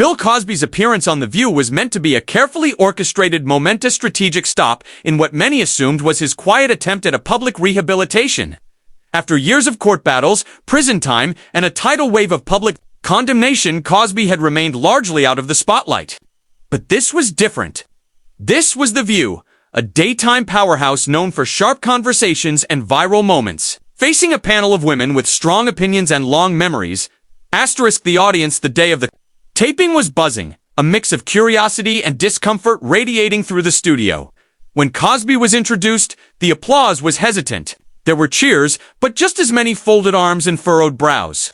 Bill Cosby's appearance on The View was meant to be a carefully orchestrated, momentous strategic stop in what many assumed was his quiet attempt at a public rehabilitation. After years of court battles, prison time, and a tidal wave of public condemnation, Cosby had remained largely out of the spotlight. But this was different. This was The View, a daytime powerhouse known for sharp conversations and viral moments. Facing a panel of women with strong opinions and long memories, the audience the day of the taping was buzzing, a mix of curiosity and discomfort radiating through the studio. When Cosby was introduced, the applause was hesitant. There were cheers, but just as many folded arms and furrowed brows.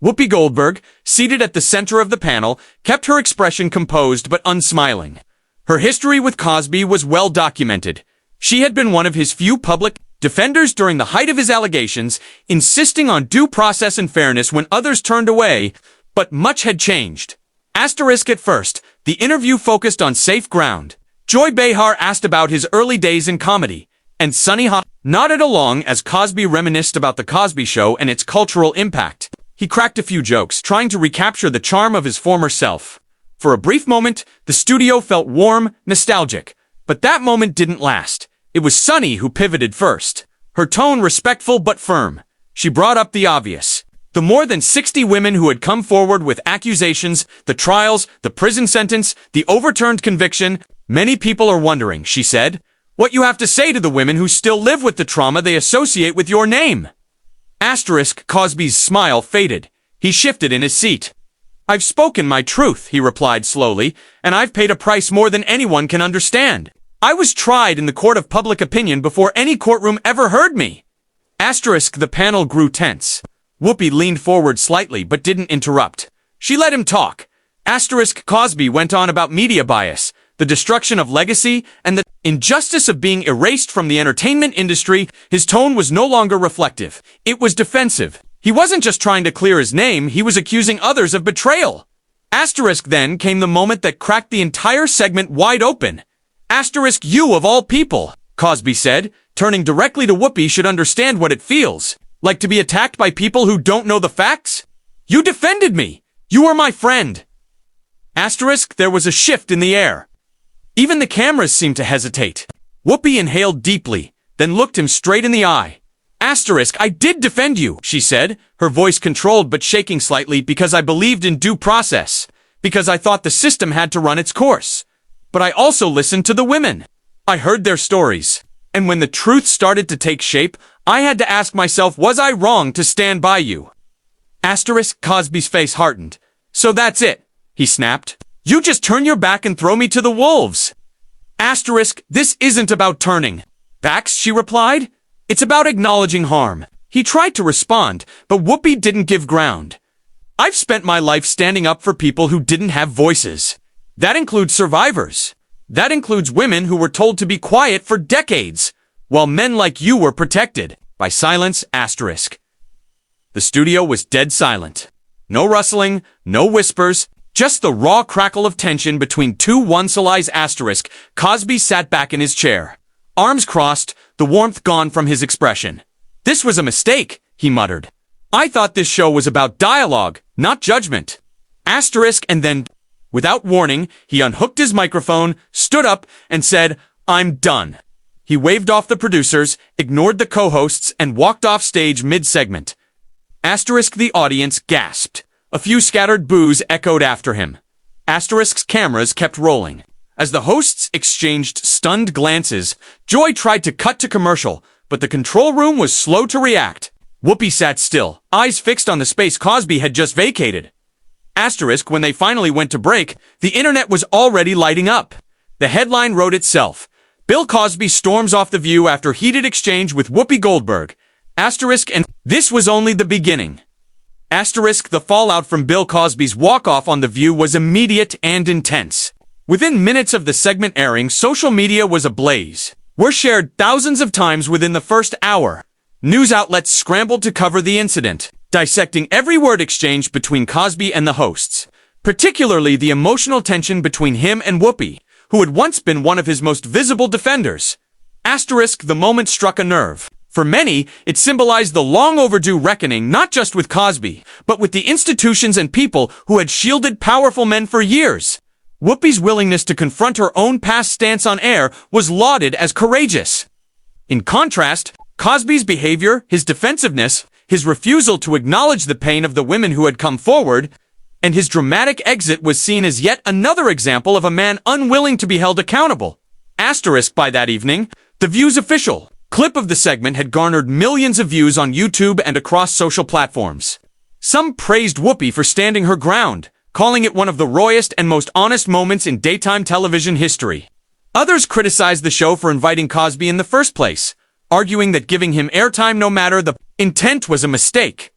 Whoopi Goldberg, seated at the center of the panel, kept her expression composed but unsmiling. Her history with Cosby was well documented. She had been one of his few public defenders during the height of his allegations, insisting on due process and fairness when others turned away, but much had changed. At first, the interview focused on safe ground. Joy Behar asked about his early days in comedy, and Sunny Hop nodded along as Cosby reminisced about The Cosby Show and its cultural impact. He cracked a few jokes, trying to recapture the charm of his former self. For a brief moment, the studio felt warm, nostalgic, but that moment didn't last. It was Sunny who pivoted first. Her tone respectful but firm. She brought up the obvious. The more than 60 women who had come forward with accusations, the trials, the prison sentence, the overturned conviction. Many people are wondering, she said, what you have to say to the women who still live with the trauma they associate with your name. Cosby's smile faded. He shifted in his seat. I've spoken my truth, he replied slowly, and I've paid a price more than anyone can understand. I was tried in the court of public opinion before any courtroom ever heard me. The panel grew tense. Whoopi leaned forward slightly but didn't interrupt. She let him talk. Cosby went on about media bias, the destruction of legacy, and the injustice of being erased from the entertainment industry. His tone was no longer reflective. It was defensive. He wasn't just trying to clear his name, he was accusing others of betrayal. Then came the moment that cracked the entire segment wide open. You of all people, Cosby said, turning directly to Whoopi, should understand what it feels. Like to be attacked by people who don't know the facts? You defended me. You were my friend. There was a shift in the air. Even the cameras seemed to hesitate. Whoopi inhaled deeply, then looked him straight in the eye. I did defend you, she said, her voice controlled but shaking slightly, because I believed in due process, because I thought the system had to run its course. But I also listened to the women. I heard their stories. And when the truth started to take shape, I had to ask myself, was I wrong to stand by you? Cosby's face hardened. So that's it, he snapped. You just turn your back and throw me to the wolves. This isn't about turning backs, she replied. It's about acknowledging harm. He tried to respond, but Whoopi didn't give ground. I've spent my life standing up for people who didn't have voices. That includes survivors. That includes women who were told to be quiet for decades, while men like you were protected by silence. The studio was dead silent. No rustling, no whispers, just the raw crackle of tension between two once-allies. Cosby sat back in his chair, arms crossed, the warmth gone from his expression. This was a mistake, he muttered. I thought this show was about dialogue, not judgment. And then, without warning, he unhooked his microphone, stood up, and said, I'm done. He waved off the producers, ignored the co-hosts, and walked off stage mid-segment. The audience gasped. A few scattered boos echoed after him. Cameras kept rolling. As the hosts exchanged stunned glances, Joy tried to cut to commercial, but the control room was slow to react. Whoopi sat still, eyes fixed on the space Cosby had just vacated. When they finally went to break, the internet was already lighting up. The headline wrote itself. Bill Cosby storms off The View after heated exchange with Whoopi Goldberg. And this was only the beginning. The fallout from Bill Cosby's walk-off on The View was immediate and intense. Within minutes of the segment airing, social media was ablaze. Were shared thousands of times within the first hour. News outlets scrambled to cover the incident, dissecting every word exchanged between Cosby and the hosts, particularly the emotional tension between him and Whoopi, who had once been one of his most visible defenders. The moment struck a nerve. For many, it symbolized the long-overdue reckoning not just with Cosby, but with the institutions and people who had shielded powerful men for years. Whoopi's willingness to confront her own past stance on air was lauded as courageous. In contrast, Cosby's behavior, his defensiveness, his refusal to acknowledge the pain of the women who had come forward, and his dramatic exit was seen as yet another example of a man unwilling to be held accountable. Asterisk by that evening, The View's official clip of the segment had garnered millions of views on YouTube and across social platforms. Some praised Whoopi for standing her ground, calling it one of the rawest and most honest moments in daytime television history. Others criticized the show for inviting Cosby in the first place, arguing that giving him airtime no matter the intent was a mistake.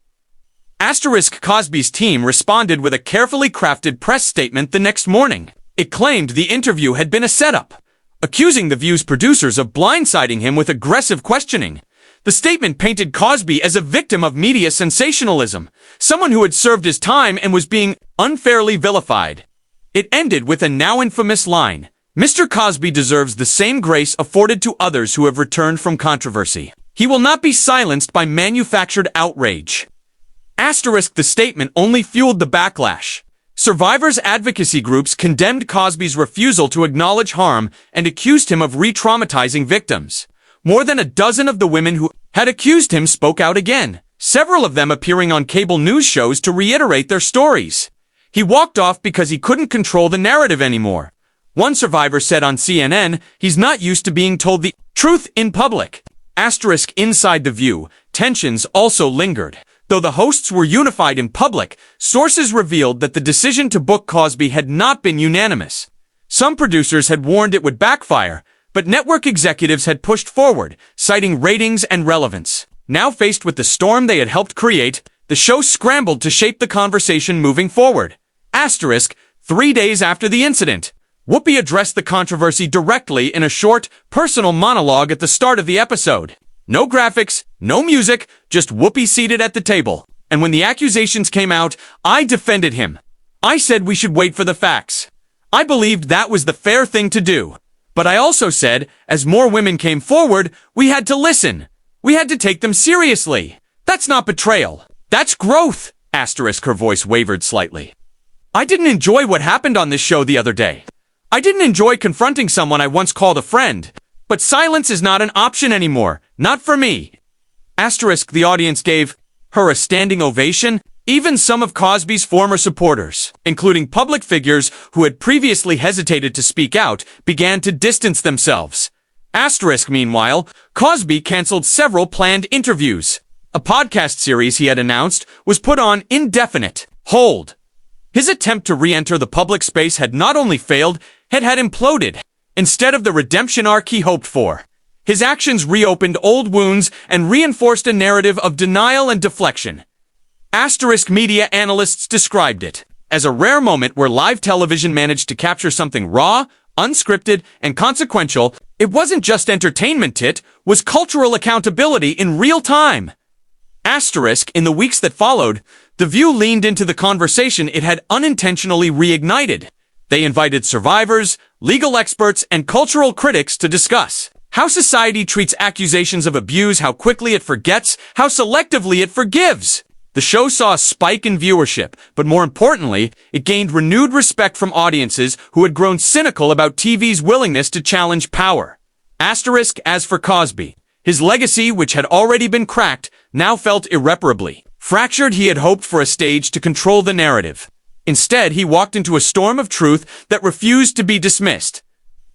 Asterisk Cosby's team responded with a carefully crafted press statement the next morning. It claimed the interview had been a setup, accusing The View's producers of blindsiding him with aggressive questioning. The statement painted Cosby as a victim of media sensationalism, someone who had served his time and was being unfairly vilified. It ended with a now infamous line, "Mr. Cosby deserves the same grace afforded to others who have returned from controversy. He will not be silenced by manufactured outrage." Asterisk the statement only fueled the backlash. Survivors' advocacy groups condemned Cosby's refusal to acknowledge harm and accused him of re-traumatizing victims. More than a dozen of the women who had accused him spoke out again, several of them appearing on cable news shows to reiterate their stories. He walked off because he couldn't control the narrative anymore. One survivor said on CNN, he's not used to being told the truth in public. Asterisk inside The View, tensions also lingered. Though the hosts were unified in public, sources revealed that the decision to book Cosby had not been unanimous. Some producers had warned it would backfire, but network executives had pushed forward, citing ratings and relevance. Now faced with the storm they had helped create, the show scrambled to shape the conversation moving forward. Asterisk, 3 days after the incident, Whoopi addressed the controversy directly in a short, personal monologue at the start of the episode. No graphics, no music, just Whoopi seated at the table. And when the accusations came out, I defended him. I said we should wait for the facts. I believed that was the fair thing to do. But I also said, as more women came forward, we had to listen. We had to take them seriously. That's not betrayal. That's growth. Asterisk her voice wavered slightly. I didn't enjoy what happened on this show the other day. I didn't enjoy confronting someone I once called a friend. But silence is not an option anymore. Not for me. Asterisk the audience gave her a standing ovation. Even some of Cosby's former supporters, including public figures who had previously hesitated to speak out, began to distance themselves. Asterisk meanwhile, Cosby canceled several planned interviews. A podcast series he had announced was put on indefinite hold. His attempt to re-enter the public space had not only failed, it had imploded. Instead of the redemption arc he hoped for, his actions reopened old wounds and reinforced a narrative of denial and deflection. Asterisk media analysts described it as a rare moment where live television managed to capture something raw, unscripted, and consequential. It wasn't just entertainment, it was cultural accountability in real time. Asterisk in the weeks that followed, The View leaned into the conversation it had unintentionally reignited. They invited survivors, legal experts, and cultural critics to discuss how society treats accusations of abuse, how quickly it forgets, how selectively it forgives. The show saw a spike in viewership, but more importantly, it gained renewed respect from audiences who had grown cynical about TV's willingness to challenge power. Asterisk as for Cosby, his legacy, which had already been cracked, now felt irreparably fractured. He had hoped for a stage to control the narrative. Instead, he walked into a storm of truth that refused to be dismissed.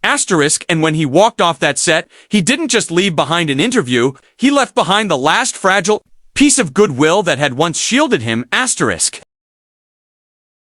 Asterisk, and when he walked off that set, he didn't just leave behind an interview, he left behind the last fragile piece of goodwill that had once shielded him. Asterisk.